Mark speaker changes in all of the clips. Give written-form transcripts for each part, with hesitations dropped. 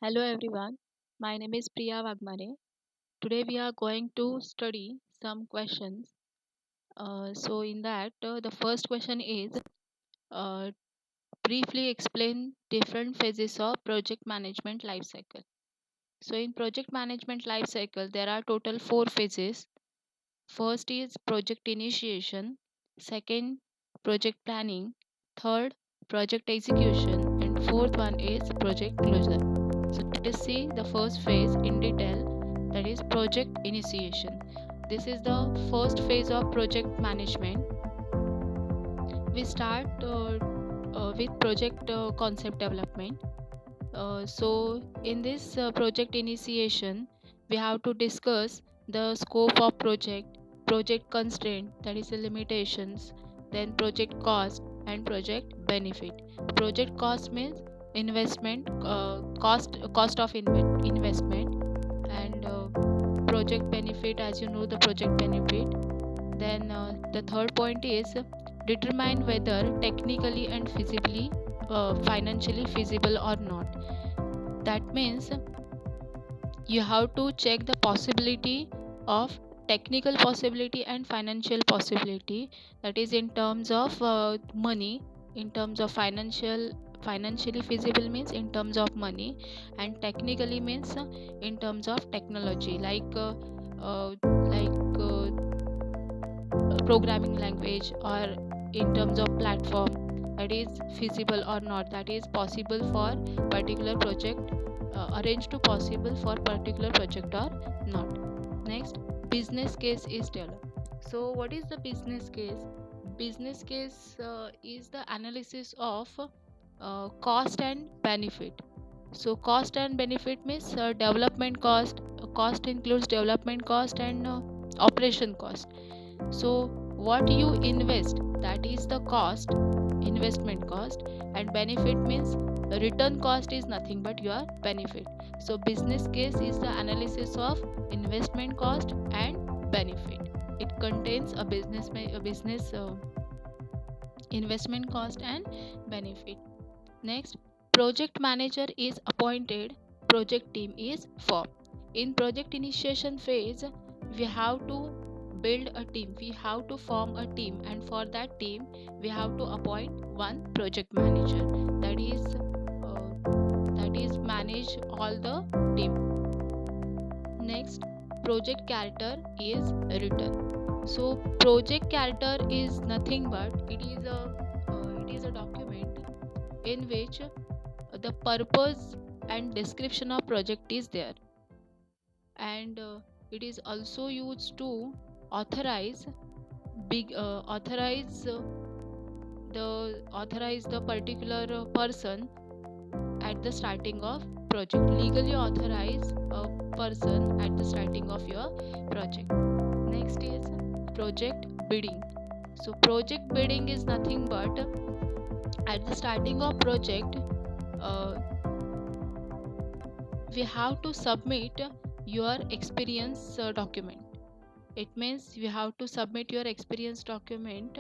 Speaker 1: Hello everyone, my name is Priya Vagmare. Today we are going to study some questions. In that, the first question is uh, briefly explain different phases of project management life cycle. So, in project management life cycle, there are total four phases. First is project initiation, second, project planning, third, project execution, and fourth one is project closure. So let us see the first phase in detail, that is project initiation. This is the first phase of project management. We start with project concept development. In this project initiation, we have to discuss the scope of project, project constraint, that is the limitations, then project cost and project benefit. Project cost means investment, cost of investment, and project benefit, as you know, the project benefit. Then the third point is determine whether technically and feasibly, financially feasible or not. That means you have to check the possibility of technical possibility and financial possibility, that is in terms of money, in terms of financially feasible means in terms of money, and technically means in terms of technology, uh, like programming language, or in terms of platform, that is feasible or not, that is possible for particular project, arranged to possible for particular project or not. Next, business case is developed. So what is the business case? Business case is the analysis of cost and benefit. So cost and benefit means development cost. Cost includes development cost and operation cost. So what you invest, that is the cost, investment cost, and benefit means return cost is nothing but your benefit. So business case is the analysis of investment cost and benefit. It contains a business investment cost and benefit. Next, project manager is appointed, project team is formed. In project initiation phase, we have to build a team, we have to form a team, and for that team, we have to appoint one project manager. That is manage all the team. Next, project character is written. So project character is nothing but it is a document in which the purpose and description of project is there, and it is also used to authorize big authorize the particular person at the starting of project, legally authorize a person at the starting of your project. Next is project bidding. So project bidding is nothing but at the starting of project, uh, we have to submit your experience document. It means you have to submit your experience document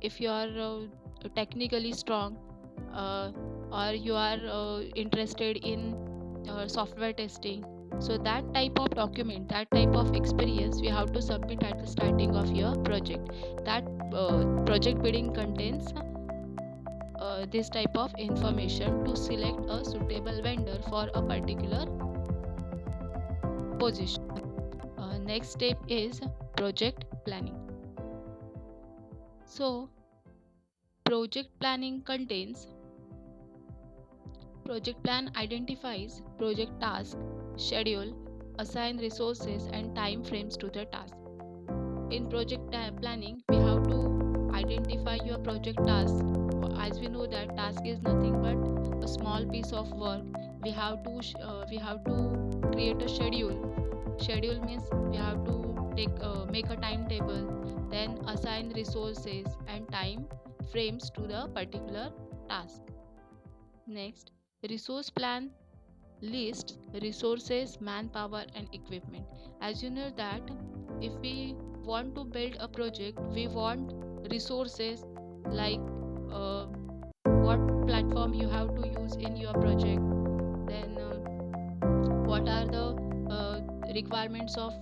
Speaker 1: if you are technically strong, uh, or you are interested in software testing. So that type of document, that type of experience, we have to submit at the starting of your project. That project bidding contains this type of information to select a suitable vendor for a particular position. Next step is project planning. So project planning contains, project plan identifies project task, schedule, assign resources and time frames to the task. In project planning, we have to identify your project task. As we know that task is nothing but a small piece of work. We have to create a schedule. Schedule means we have to make a timetable, then assign resources and time frames to the particular task. Next, resource plan lists resources, manpower, and equipment. As you know that if we want to build a project, we want resources like uh, what platform you have to use in your project, then what are the requirements of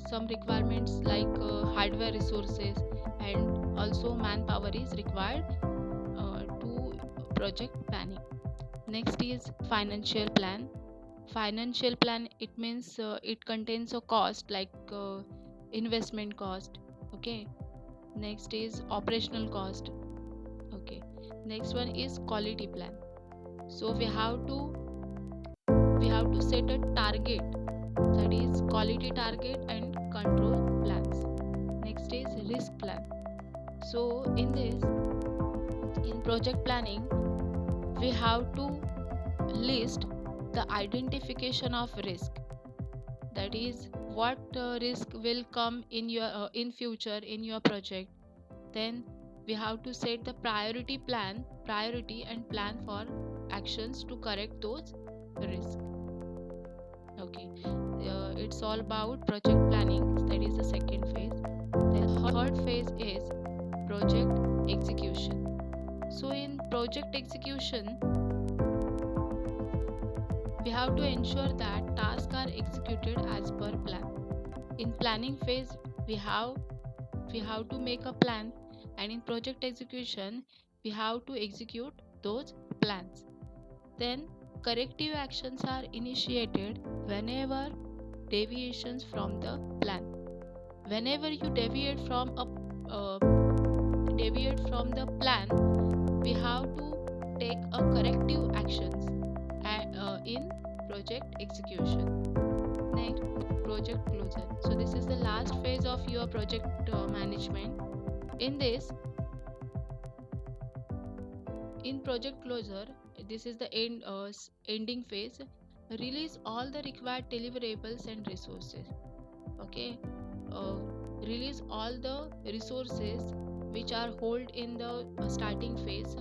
Speaker 1: some requirements like hardware resources, and also manpower is required to project planning. Next is financial plan. Financial plan, it means it contains a cost like investment cost. Okay. Next is operational cost. Okay. Next one is quality plan. So we have to set a target, that is quality target and control plans. Next is risk plan. So in project planning, we have to list the identification of risk, that is what risk will come in future in your project. Then we have to set the priority and plan for actions to correct those risks. Okay. It's all about project planning, that is the second phase. The third phase is project execution. So in project execution, we have to ensure that tasks are executed as per plan. In planning phase, we have we have to make a plan, and in project execution, we have to execute those plans. Then corrective actions are initiated whenever deviations from the plan. Whenever you uh, deviate from the plan, we have to take a corrective actions in project execution. Next, project closure. So this is the last phase of your project management. In this, in project closure, this is the ending phase. Release all the required deliverables and resources. Okay. uh, Release all the resources which are hold in the starting phase.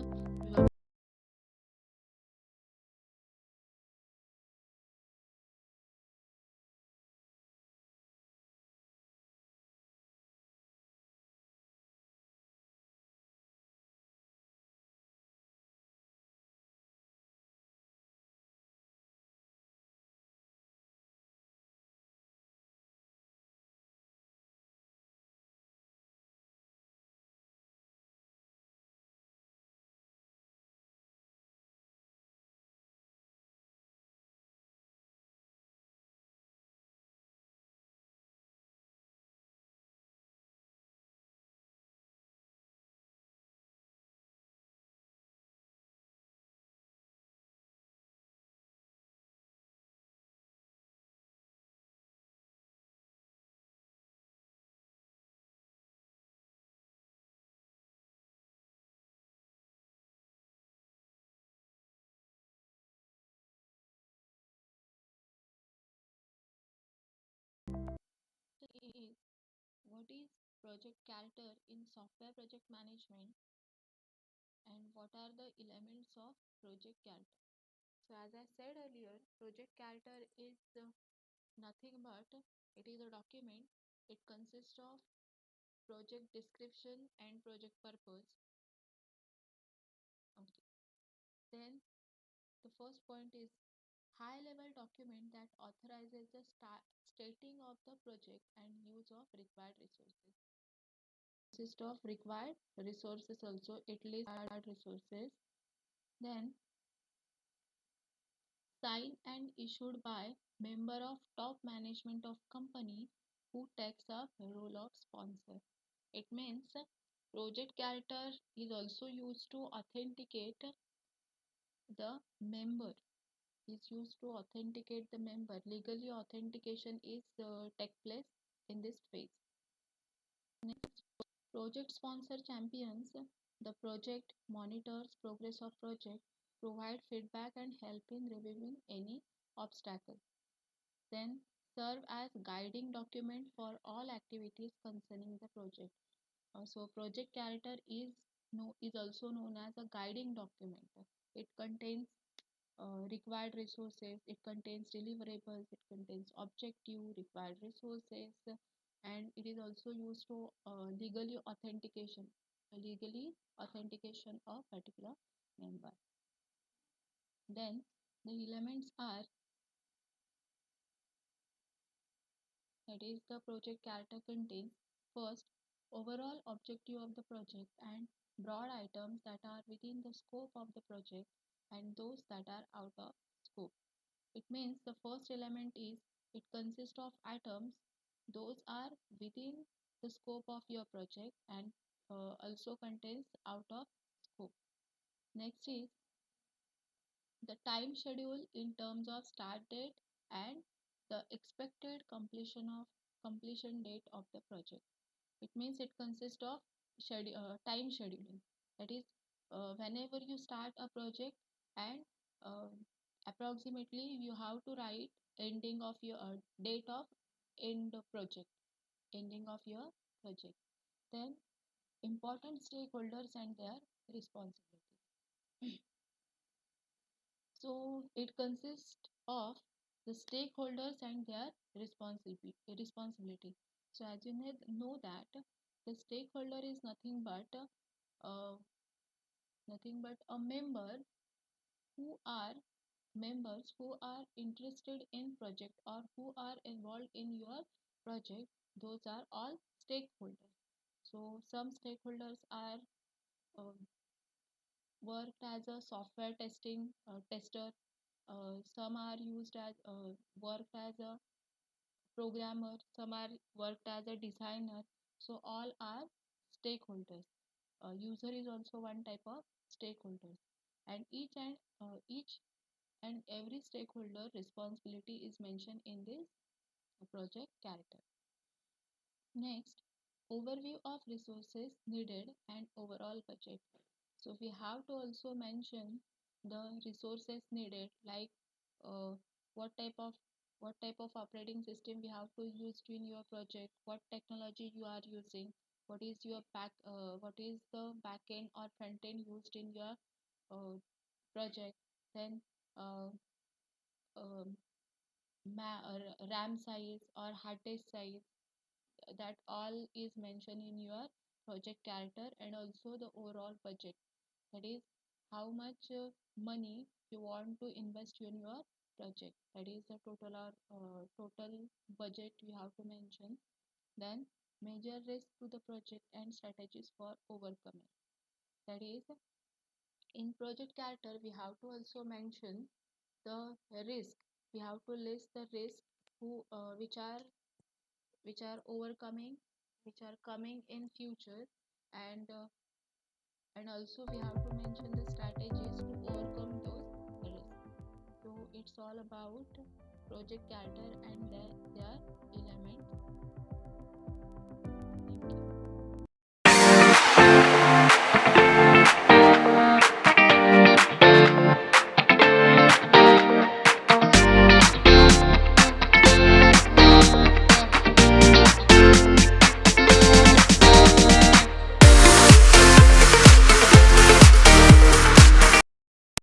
Speaker 1: Is what is project character in software project management, and what are the elements of project character? So as I said earlier, project character is nothing but it is a document. It consists of project description and project purpose. Okay. Then the first point is high level document that authorizes the stating of the project and use of required resources. Consist of required resources also, it lists required resources. Then signed and issued by member of top management of company who takes up role of sponsor. It means project character is also used to authenticate the member, is used to authenticate the member. Legally authentication is take place in this phase. Next, project sponsor champions the project, monitors progress of project, provide feedback and help in reviewing any obstacle. Then serve as guiding document for all activities concerning the project. So project character is also known as a guiding document. It contains required resources, it contains deliverables, it contains objective, required resources, and it is also used to legally authentication of particular member. Then the elements are That is, the project character contains first overall objective of the project and broad items that are within the scope of the project and those that are out of scope. It means the first element is it consists of items, those are within the scope of your project and also contains out of scope. Next is the time schedule in terms of start date and the expected completion date of the project. It means it consists of time scheduling. That is, whenever you start a project and uh, approximately you have to write ending of your date of end of project, ending of your project. Then important stakeholders and their responsibilities. So it consists of the stakeholders and their responsibility. So as you know that the stakeholder is uh, nothing but a who are members who are interested in project or who are involved in your project. Those are all stakeholders. So some stakeholders are uh, worked as a software testing tester. Some are used as worked as a programmer, some are worked as a designer. So all are stakeholders. User is also one type of stakeholders, and each and every stakeholder responsibility is mentioned in this project character. Next, overview of resources needed and overall budget. So we have to also mention the resources needed, like uh, what type of what type of operating system we have to use in your project, what technology you are using, what is the backend or front end used in your uh, project. Then uh, um, RAM size or hard disk size, that all is mentioned in your project character, and also the overall budget, that is how much money you want to invest in your project, that is the total budget we have to mention. Then major risk to the project and strategies for overcoming, that is in project character we have to also mention the risk. We have to list the risk which are overcoming, which are coming in future, and also we have to mention the strategies to overcome those risks. So it's all about project character and their